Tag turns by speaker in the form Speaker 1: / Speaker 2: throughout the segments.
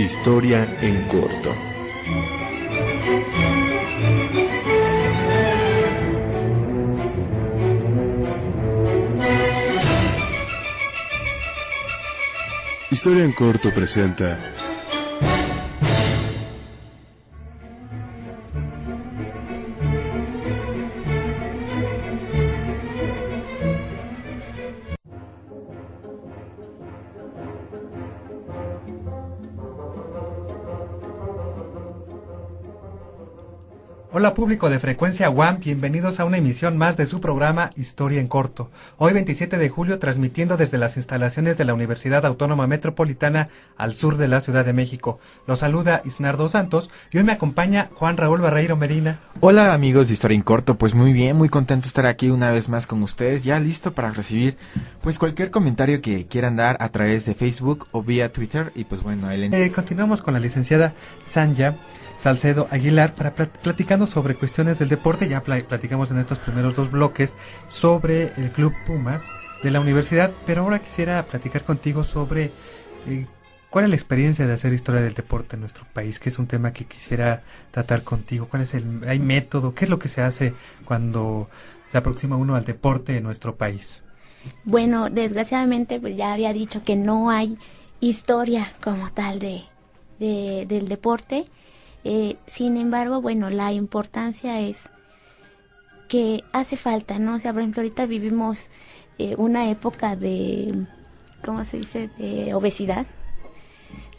Speaker 1: Historia en corto.
Speaker 2: Historia en corto presenta
Speaker 3: Hola público de Frecuencia UAM, bienvenidos a una emisión más de su programa Historia en Corto. Hoy 27 de julio transmitiendo desde las instalaciones de la Universidad Autónoma Metropolitana al sur de la Ciudad de México. Los saluda Isnardo Santos y hoy me acompaña Juan Raúl Barreiro Medina.
Speaker 4: Hola amigos de Historia en Corto, pues muy bien, muy contento de estar aquí una vez más con ustedes, ya listo para recibir pues cualquier comentario que quieran dar a través de Facebook o vía Twitter y pues bueno,
Speaker 3: continuamos con la licenciada Sanja Salcedo Aguilar para platicando sobre cuestiones del deporte. Ya platicamos en estos primeros dos bloques sobre el Club Pumas de la universidad, pero ahora quisiera platicar contigo sobre cuál es la experiencia de hacer historia del deporte en nuestro país, que es un tema que quisiera tratar contigo. ¿Cuál es hay método? ¿Qué es lo que se hace cuando se aproxima uno al deporte en nuestro país?
Speaker 5: Bueno, desgraciadamente pues ya había dicho que no hay historia como tal del deporte. Sin embargo, bueno, la importancia es que hace falta, ¿no? O sea, por ejemplo, ahorita vivimos una época de, ¿cómo se dice?, de obesidad,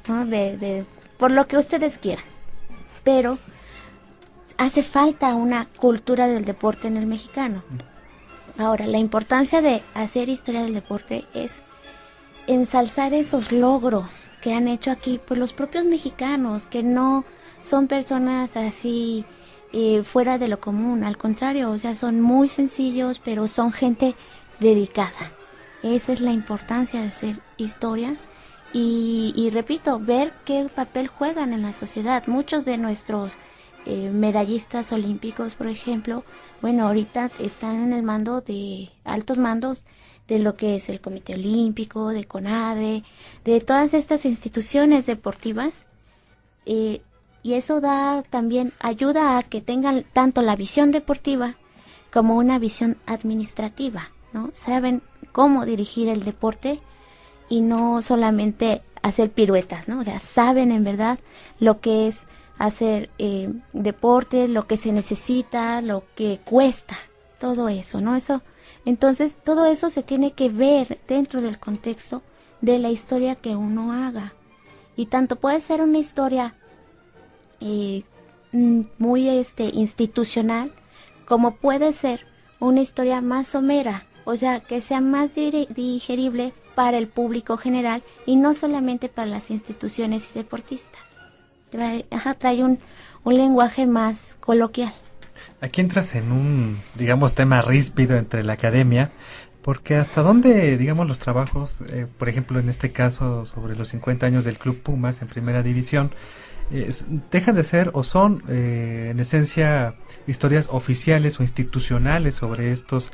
Speaker 5: ¿no? Por lo que ustedes quieran, pero hace falta una cultura del deporte en el mexicano. Ahora, la importancia de hacer historia del deporte es ensalzar esos logros que han hecho aquí pues los propios mexicanos, que no son personas así fuera de lo común, al contrario, o sea, son muy sencillos, pero son gente dedicada. Esa es la importancia de hacer historia y repito, ver qué papel juegan en la sociedad. Muchos de nuestros medallistas olímpicos, por ejemplo, bueno, ahorita están en el mando de altos mandos de lo que es el Comité Olímpico, de CONADE, de todas estas instituciones deportivas, y eso también ayuda a que tengan tanto la visión deportiva como una visión administrativa, ¿no? Saben cómo dirigir el deporte y no solamente hacer piruetas, ¿no? O sea, saben en verdad lo que es hacer deporte, lo que se necesita, lo que cuesta, todo eso, ¿no? Entonces, todo eso se tiene que ver dentro del contexto de la historia que uno haga. Y tanto puede ser una historia muy institucional, como puede ser una historia más somera, o sea, que sea más digerible para el público general y no solamente para las instituciones y deportistas. Trae un lenguaje más coloquial.
Speaker 3: Aquí entras en un, digamos, tema ríspido entre la academia, porque hasta dónde, digamos, los trabajos, por ejemplo, en este caso, sobre los 50 años del Club Pumas en Primera División, dejan de ser o son en esencia historias oficiales o institucionales sobre estos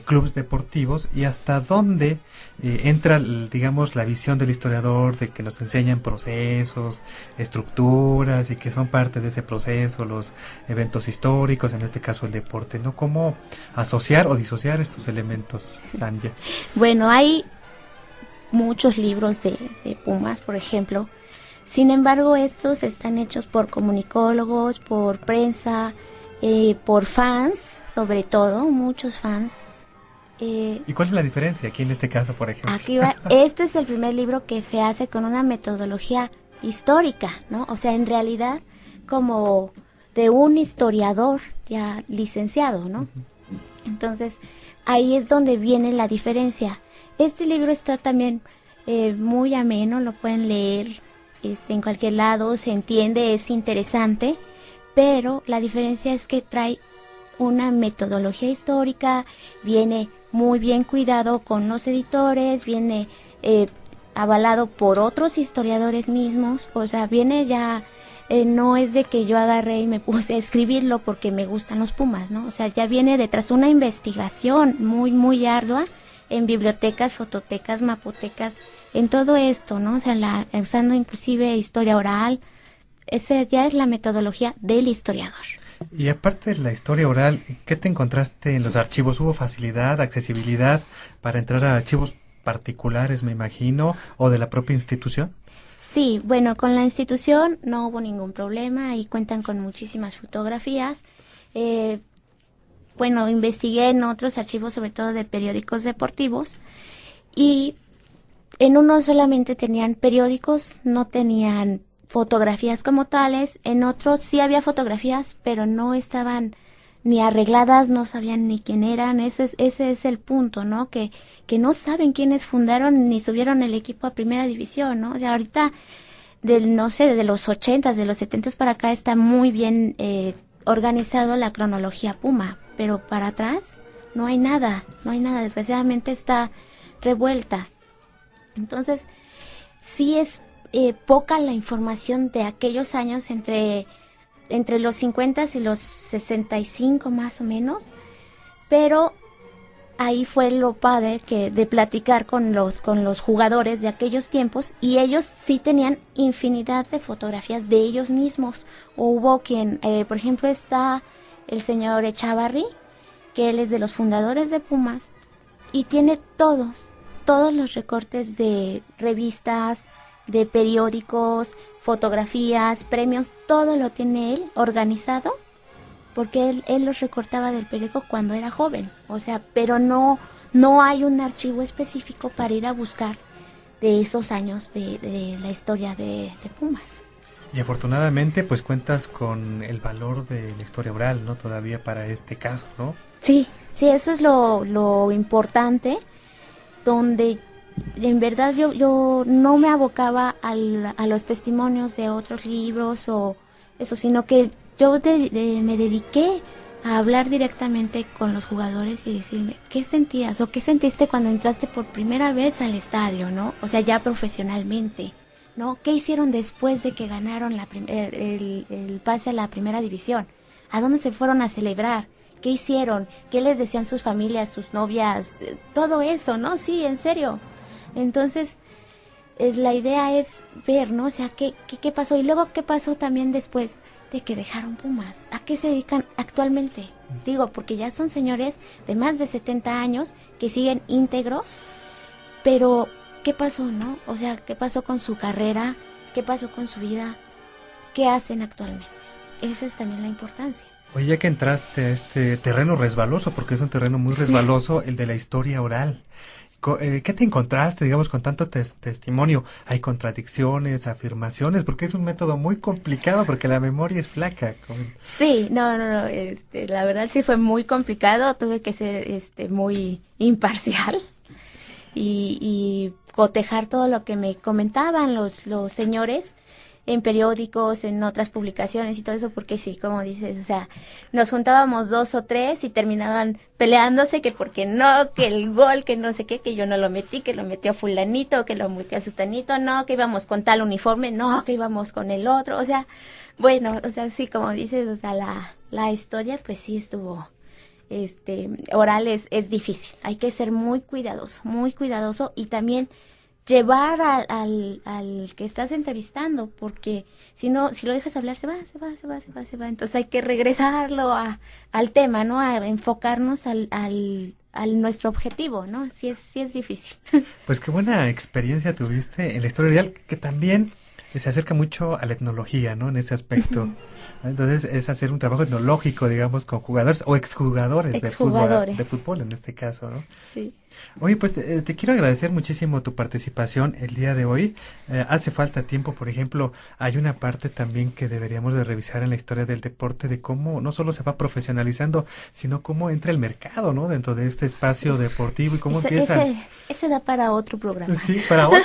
Speaker 3: clubes deportivos, y hasta dónde entra, digamos, la visión del historiador de que nos enseñan procesos, estructuras y que son parte de ese proceso los eventos históricos, en este caso el deporte, ¿no? ¿Cómo asociar o disociar estos elementos, Sanja?
Speaker 5: Bueno, hay muchos libros de Pumas, por ejemplo. Sin embargo, estos están hechos por comunicólogos, por prensa, por fans, sobre todo, muchos fans.
Speaker 3: ¿Y cuál es la diferencia aquí en este caso, por ejemplo?
Speaker 5: Este es el primer libro que se hace con una metodología histórica, ¿no? O sea, en realidad, como de un historiador ya licenciado, ¿no? Entonces, ahí es donde viene la diferencia. Este libro está también muy ameno, lo pueden leer en cualquier lado, se entiende, es interesante, pero la diferencia es que trae una metodología histórica, viene muy bien cuidado con los editores, viene avalado por otros historiadores mismos, o sea, viene ya, no es de que yo agarré y me puse a escribirlo porque me gustan los Pumas, ¿no? O sea, ya viene detrás una investigación muy, muy ardua en bibliotecas, fototecas, mapotecas en todo esto, ¿no? O sea, usando inclusive historia oral, esa ya es la metodología del historiador.
Speaker 3: Y aparte de la historia oral, ¿qué te encontraste en los archivos? ¿Hubo facilidad, accesibilidad para entrar a archivos particulares, me imagino, o de la propia institución?
Speaker 5: Sí, bueno, con la institución no hubo ningún problema y cuentan con muchísimas fotografías. Bueno, investigué en otros archivos, sobre todo de periódicos deportivos, y en unos solamente tenían periódicos, no tenían fotografías como tales. En otros sí había fotografías, pero no estaban ni arregladas, no sabían ni quién eran. Ese es el punto, ¿no? Que no saben quiénes fundaron ni subieron el equipo a primera división, ¿no? O sea, ahorita, no sé, de los 80s, de los 70s para acá está muy bien organizado la cronología Puma, pero para atrás no hay nada, desgraciadamente está revuelta. Entonces, sí es poca la información de aquellos años entre los 50 y los 65 más o menos, pero ahí fue lo padre de platicar con los jugadores de aquellos tiempos, y ellos sí tenían infinidad de fotografías de ellos mismos. Hubo quien, por ejemplo, está el señor Echavarri, que él es de los fundadores de Pumas, y tiene todos los recortes de revistas, de periódicos, fotografías, premios, todo lo tiene él organizado, porque él los recortaba del periódico cuando era joven. O sea, pero no hay un archivo específico para ir a buscar de esos años de la historia de Pumas.
Speaker 3: Y afortunadamente pues cuentas con el valor de la historia oral, ¿no? Todavía para este caso, ¿no?
Speaker 5: Sí, eso es lo importante, donde en verdad yo no me abocaba a los testimonios de otros libros o eso, sino que yo me dediqué a hablar directamente con los jugadores y decirme, ¿qué sentías o qué sentiste cuando entraste por primera vez al estadio, ¿no? O sea, ya profesionalmente, ¿no? ¿Qué hicieron después de que ganaron el pase a la primera división? ¿A dónde se fueron a celebrar? ¿Qué hicieron? ¿Qué les decían sus familias, sus novias? Todo eso, ¿no? Sí, en serio. Entonces, la idea es ver, ¿no? O sea, ¿qué pasó? Y luego, ¿qué pasó también después de que dejaron Pumas? ¿A qué se dedican actualmente? Digo, porque ya son señores de más de 70 años que siguen íntegros, pero ¿qué pasó, no? O sea, ¿qué pasó con su carrera? ¿Qué pasó con su vida? ¿Qué hacen actualmente? Esa es también la importancia.
Speaker 3: Oye, ya que entraste a este terreno resbaloso, porque es un terreno muy resbaloso, el de la historia oral, ¿qué te encontraste, digamos, con tanto testimonio? ¿Hay contradicciones, afirmaciones? Porque es un método muy complicado, porque la memoria es flaca.
Speaker 5: Sí, no, la verdad sí fue muy complicado, tuve que ser muy imparcial y cotejar todo lo que me comentaban los señores en periódicos, en otras publicaciones y todo eso, porque sí, como dices, o sea, nos juntábamos 2 o 3 y terminaban peleándose que porque no, que el gol, que no sé qué, que yo no lo metí, que lo metió fulanito, que lo metió a sutanito, no, que íbamos con tal uniforme, no, que íbamos con el otro, o sea, bueno, o sea, sí, como dices, o sea, la historia pues sí estuvo, oral es difícil, hay que ser muy cuidadoso y también llevar al que estás entrevistando, porque si lo dejas hablar se va, entonces hay que regresarlo al tema, ¿no? A enfocarnos al nuestro objetivo, ¿no? Sí es difícil.
Speaker 3: Pues qué buena experiencia tuviste en la historia real, que también se acerca mucho a la etnología, ¿no? En ese aspecto. Entonces es hacer un trabajo etnológico, digamos, con jugadores o exjugadores de fútbol en este caso, ¿no?
Speaker 5: Sí.
Speaker 3: Oye, pues te quiero agradecer muchísimo tu participación el día de hoy. Hace falta tiempo, por ejemplo, hay una parte también que deberíamos de revisar en la historia del deporte, de cómo no solo se va profesionalizando, sino cómo entra el mercado, ¿no? Dentro de este espacio deportivo y cómo empieza.
Speaker 5: Ese da para otro programa.
Speaker 3: Sí, para otros.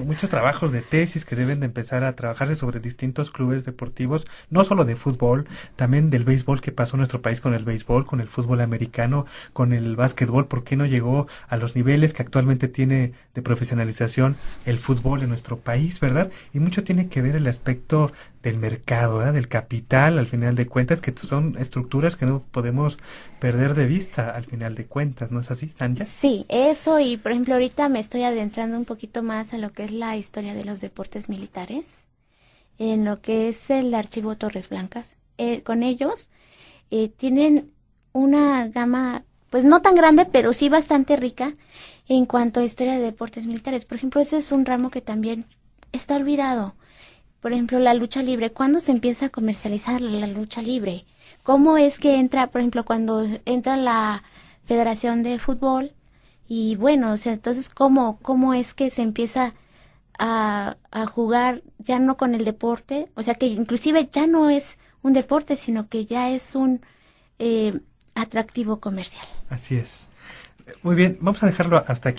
Speaker 3: Muchos trabajos de tesis que deben de empezar a trabajarse sobre distintos clubes deportivos, no solo de fútbol, también del béisbol, que pasó en nuestro país con el béisbol, con el fútbol americano, con el básquetbol, por qué no llegó a los niveles que actualmente tiene de profesionalización el fútbol en nuestro país, ¿verdad? Y mucho tiene que ver el aspecto del mercado, ¿verdad? Del capital, al final de cuentas, que son estructuras que no podemos perder de vista al final de cuentas, ¿no es así, Sanja?
Speaker 5: Sí, eso, y por ejemplo ahorita me estoy adentrando un poquito más a lo que es la historia de los deportes militares, en lo que es el Archivo Torres Blancas. Con ellos tienen una gama, pues no tan grande, pero sí bastante rica en cuanto a historia de deportes militares. Por ejemplo, ese es un ramo que también está olvidado. Por ejemplo, la lucha libre. ¿Cuándo se empieza a comercializar la lucha libre? ¿Cómo es que entra, por ejemplo, cuando entra la Federación de Fútbol? Y bueno, o sea, entonces, ¿cómo es que se empieza a jugar ya no con el deporte? O sea, que inclusive ya no es un deporte, sino que ya es un atractivo comercial.
Speaker 3: Así es. Muy bien, vamos a dejarlo hasta aquí.